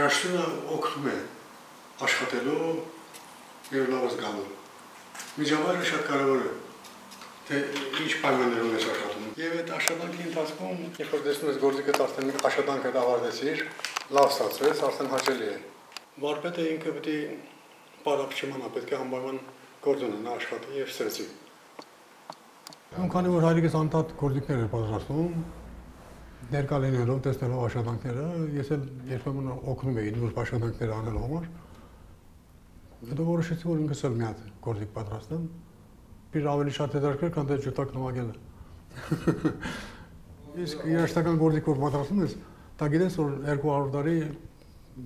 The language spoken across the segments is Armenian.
երաշտությունը օգնում է աշխատելու եւ լավ զգալու։ Միջավայրը շատ կարևոր է, թե ինչ պայմաններում ես աշխատում։ Եվ այդ աշխատանքի ընթացքում, երբ որ տեսնում ես գործիքդ արդեն աշխատանքը ավարտեցիր, լավ ստացվեց, արդեն հաճելի է։ Վարպետը ինքը պետք է բարակ չիմանա, պետք է անպայման գործ ունենա աշխատի եւ սրեցի։ Քանի որ հայրիկս անդադ գործիքներ էր պատրաստում, ներկա լինելով, տեսնելով աշխատանքները, ես էլ երբեմն օգնում էի նուրբ աշխատանքներ անելու համար։ Հետո որոշեցի, որ ինքս էլ մի հատ գործիք պատրաստեմ, իր ավելի շատ հետաքրքիր, քան թե ջութակ նվագելը։ Իսկ երաժշտական գործիք որ պատրաստում ես, դա գիտես, որ 200 տարի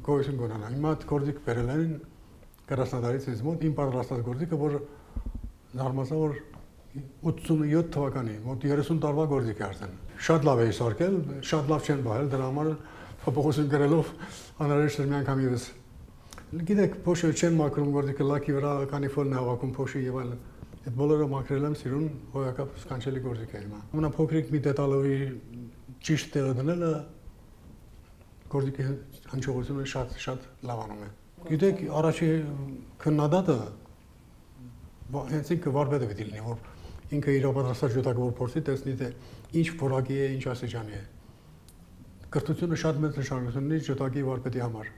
գոյություն կունենա։ Հիմա այդ գործիք բերել են Կրասնոդարից ինձ մոտ, իմ պատրաստած գործիքը, որ զարմացա, որ 87 թվականի, մոտ 30 տարվա գործիք է արդեն։ Շատ լավ էի սարքել, շատ լավ չեն բայել, դրա համար փոփոխություն գրելով անհրաժեշտ էր մի անգամ ևս։ Գիտեք, փոշը չեն մաքրում գործիքը լաքի վրա, կանիֆոլն է հավաքում փոշի եւ այլն։ Այդ բոլորը մաքրել եմ սիրուն, հոյակապ սքանչելի գործիք է հիմա։ Ամենափոքրիկ մի դետալովի ճիշտ տեղը դնելը գործիքի հնչողությունը շատ լավանում է։ Գիտեք, առաջի քննադատը հենց ինքը վարպետը պետք է լինի, որ ինքը իր պատրաստած ջութակը որ փորձի տեսնի թե ինչ որակի է, ինչ աստիճանի է։ Կրթությունը շատ մեծ նշանակություն ունի ջութակի վարպետի համար։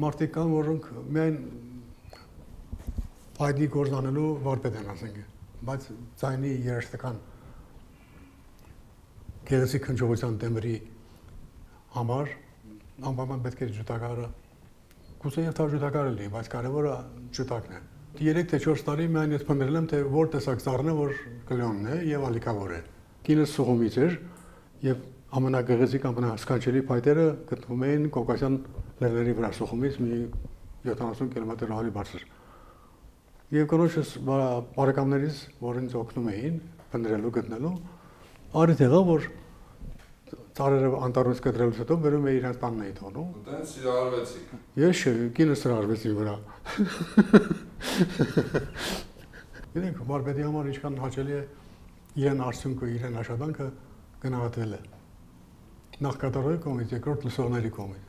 Մարդիկ կան, որոնք միայն այդի գործ անելու վարպետ են, ասենք, բայց ձայնի երաժշտական գեղեցիկ հնչողության տեմբրի համար անպայման պետք է ջութակարը գուցե եւ թավ ջութակարը լինի, բայց կարևորը ջութակն է։ 3 թե 4 տարի միայն ես փնտրել եմ, թե որ տեսակ ծառն է, որ կլյոնն է եւ ալիքավոր է։ Կինս սողումից էր եւ ամենագեղեցիկ ամենասքանչելի փայտերը գտնվում էին Կովկասյան լեռների վրա սողումից մի 70 կիլոմետր ավելի բարձր։ Եվ կնոջս բարեկամներից, որ ինձ օգնում էին փնտրելու գտնելու, արի տեղա, որ ծառերը անտառից կտրելուց հետո վերում էի իրենց տանն էի թողնում։ Դենց սիրահարվեցիք։ Ես կինս սիրահարվեց իմ վրա։ Գիտեք, վարպետի համար ինչքան հաճելի է իրեն արդյունքը, իրեն աշխատանքը գնահատվել է։ Նախ կատարողի կողմից, երկրորդ լսողների կողմից։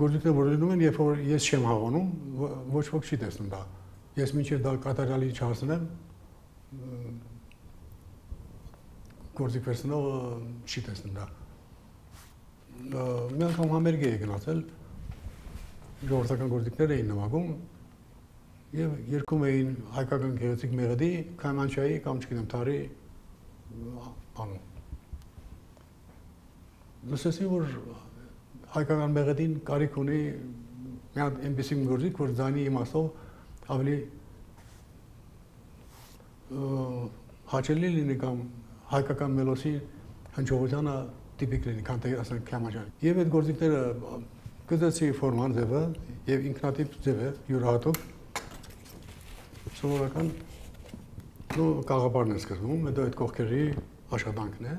Գործիքները որ լինում են, երբ որ ես չեմ հավանում, ոչ ոք չի տեսնում դա։ Ես մինչև դա կատարյալի չհասնեմ, գործիք վերցնողը չի տեսնում դա։ Մի անգամ համերգ էի գնացել, ժողովրդական գործիքներ էին նվագում եւ երգում էին հայկական գեղեցիկ մեղեդի, Քայմանչայի կամ չգիտեմ Թարի անուն։ Լսեցի, որ հայկական մեղեդին կարիք ունի մի հատ այնպիսի գործիք, որ ձայնի իմաստով ավելի հաճելի լինի կամ հայկական մելոսի հնչողությանը տիպիկ լինի, քան թե ասենք Քայմանչյան։ Եվ այդ գործիքները գծեցի ֆորման ձևը եւ ինքնատիպ ձև է, յուրահատուկ սովորական կաղապարն է սկսվում, հետո այդ կողքերի աշխատանքն է,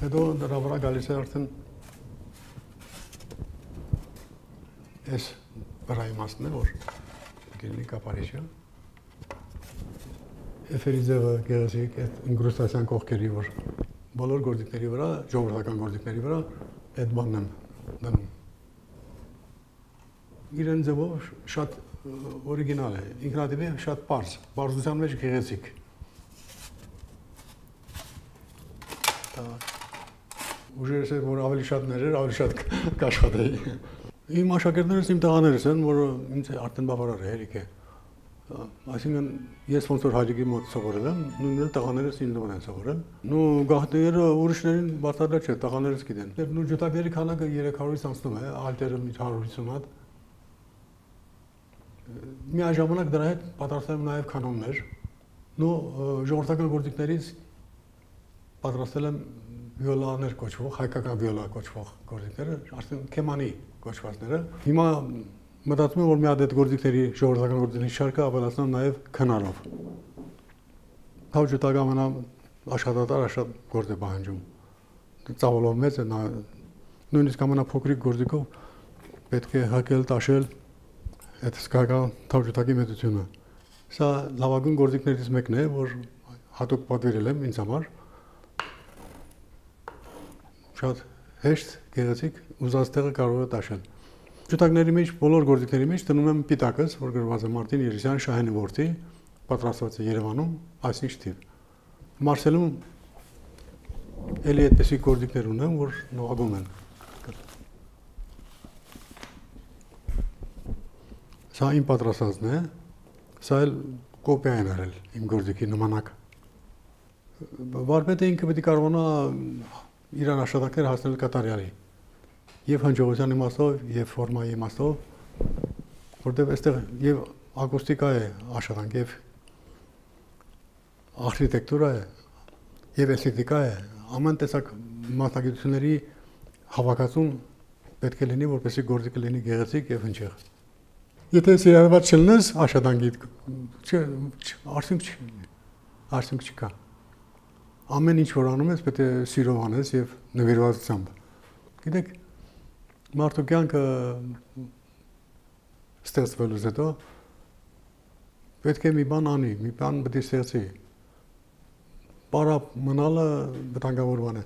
հետո դրա վրա գալիս է արդեն այս վրայի մասն է, որ գինի կապարիչը, էֆերի ձևը գեղեցիկ, այդ ինկրուստացիան կողքերի, որ բոլոր գործիքների վրա, ժողովրդական գործիքների վրա այդ բանն եմ դնում։ Իրեն ձևով շատ օրիգինալ է, ինքնատիպ է, շատ պարզ, պարզության մեջ գեղեցիկ։ Ուժերս է, որ ավելի շատ ներեր, ավելի շատ կաշխատեի։ Իմ աշակերտներս իմ տղաներս են, որ ինձ արդեն բավարար է, հերիք է։ Այսինքն ես ոնց որ հայրիկի մոտ սովորել եմ, նույնն տղաներս ինձ մոտ են սովորել։ Նու գաղտնիները ուրիշներին բացառել չէ, տղաներս գիտեն։ Նու ջութակների քանակը 300-ից անցնում է, ալտերը 150 հատ։ Միաժամանակ դրա հետ պատրաստել եմ նաև կանոններ։ Նու ժողովրդական գործիքներից պատրաստել եմ վիոլաներ կոչվող, հայկական վիոլա կոչվող գործիքները, արդեն քեմանի կոչվածները։ Հիմա մտածում եմ, որ մի հատ այդ գործիքների ժողովրդական գործիքների շարքը ավելացնեմ նաև քնարով։ Թավ ջութակը ամենաաշխատատար շատ գործ է պահանջում։ Ծավալով մեծ է, նույնիսկ ամենափոքրիկ գործիքով պետք է հակել, տաշել այդ սկական թավ ջութակի մեծությունը։ Սա լավագույն գործիքներից մեկն է, որ հատուկ պատվիրել եմ ինձ համար։ Շատ հեշտ, գեղեցիկ, ուզած տեղը կարող է տաշել։ Ջութակների մեջ, բոլոր գործիքների մեջ դնում եմ պիտակս, որ գրված է Մարտին Երեսյան Շահենի որդի, պատրաստված է Երևանում, այսինչ թիվ։ Մարսելում էլի այդպեսի գործիքներ ունեմ, որ նվագում են։ Սա իմ պատրաստածն է, սա էլ կոպիա են արել իմ գործիքի նմանակ։ Վարպետը ինքը պետք է կարողանա իր աշխատանքները հասնել կատարյալի։ Եվ հնչողության իմաստով, եւ ֆորմայի իմաստով, որտեղ այստեղ եւ ակուստիկա է աշխատանք, եւ արխիտեկտուրա է, եւ էսթետիկա է, ամեն տեսակ մասնագիտությունների հավաքածուն պետք է լինի, որպեսզի գործիքը լինի գեղեցիկ եւ հնչեղ։ Եթե սիրահարված չլինես աշխատանքի, արդյունք չկա։ Ամեն ինչ որ անում ես, պետք է սիրով անես եւ նվիրվածությամբ։ Գիտեք, մարդու կյանքը ստեղծվելուց հետո պետք է մի բան անի, մի բան պետք է ստեղծի։ Պարապ մնալը վտանգավոր բան է։